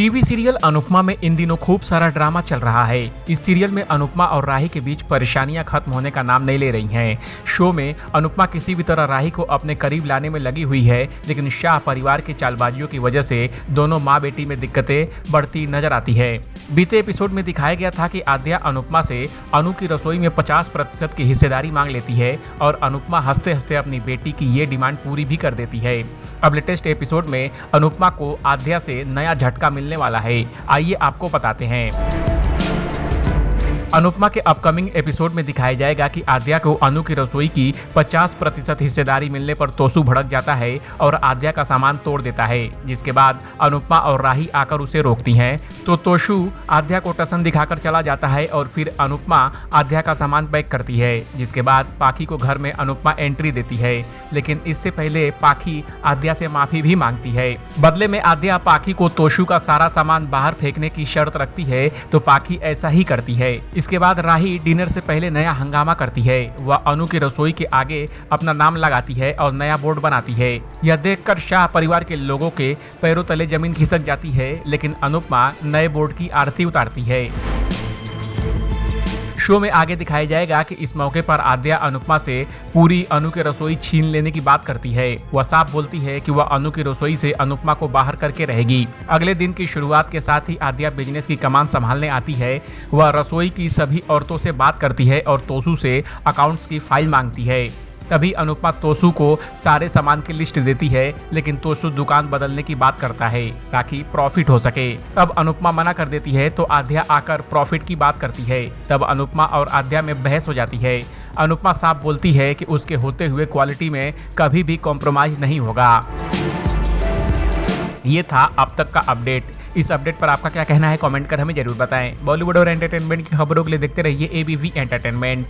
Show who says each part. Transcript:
Speaker 1: TV serial Anupama में इन दिनों खूब सारा ड्रामा चल रहा है। इस सीरियल में अनुपमा और राही के बीच परेशानियां खत्म होने का नाम नहीं ले रही हैं। शो में अनुपमा किसी भी तरह राही को अपने करीब लाने में लगी हुई है, लेकिन शाह परिवार की चालबाजियों की वजह से दोनों माँ बेटी में दिक्कतें बढ़ती नजर आती है। बीते एपिसोड में दिखाया गया था कि आद्या अनुपमा से अनु की रसोई में 50% की हिस्सेदारी मांग लेती है और अनुपमा हंसते हंसते अपनी बेटी की ये डिमांड पूरी भी कर देती है। अब लेटेस्ट एपिसोड में अनुपमा को आद्या से नया झटका मिलने वाला है। आइए आपको बताते हैं। अनुपमा के अपकमिंग एपिसोड में दिखाया जाएगा कि आद्या को अनु की रसोई की 50% हिस्सेदारी मिलने पर तोशु भड़क जाता है और आद्या का सामान तोड़ देता है, जिसके बाद अनुपमा और राही आकर उसे रोकती हैं तो तोशु आद्या को टसन दिखाकर चला जाता है और फिर अनुपमा आद्या का सामान पैक करती है, जिसके बाद पाखी को घर में अनुपमा एंट्री देती है। लेकिन इससे पहले पाखी आद्या से माफी भी मांगती है। बदले में आद्या पाखी को तोशु का सारा सामान बाहर फेंकने की शर्त रखती है तो पाखी ऐसा ही करती है। इसके बाद राही डिनर से पहले नया हंगामा करती है। वह अनु की रसोई के आगे अपना नाम लगाती है और नया बोर्ड बनाती है। यह देखकर शाह परिवार के लोगों के पैरों तले जमीन खिसक जाती है, लेकिन अनुपमा नए बोर्ड की आरती उतारती है। शो में आगे दिखाया जाएगा कि इस मौके पर आद्या अनुपमा से पूरी अनु की रसोई छीन लेने की बात करती है। वह साफ बोलती है कि वह अनु की रसोई से अनुपमा को बाहर करके रहेगी। अगले दिन की शुरुआत के साथ ही आद्या बिजनेस की कमान संभालने आती है। वह रसोई की सभी औरतों से बात करती है और तोशु से अकाउंट्स की फाइल मांगती है। तभी अनुपमा तोशु को सारे सामान की लिस्ट देती है, लेकिन तोशु दुकान बदलने की बात करता है ताकि प्रॉफिट हो सके। तब अनुपमा मना कर देती है तो आद्या आकर प्रॉफिट की बात करती है। तब अनुपमा और आद्या में बहस हो जाती है। अनुपमा साफ बोलती है कि उसके होते हुए क्वालिटी में कभी भी कॉम्प्रोमाइज नहीं होगा। ये था अब तक का अपडेट। इस अपडेट पर आपका क्या कहना है कमेंट कर हमें जरूर बताएं। बॉलीवुड और एंटरटेनमेंट की खबरों के लिए देखते रहिए एबीवी एंटरटेनमेंट।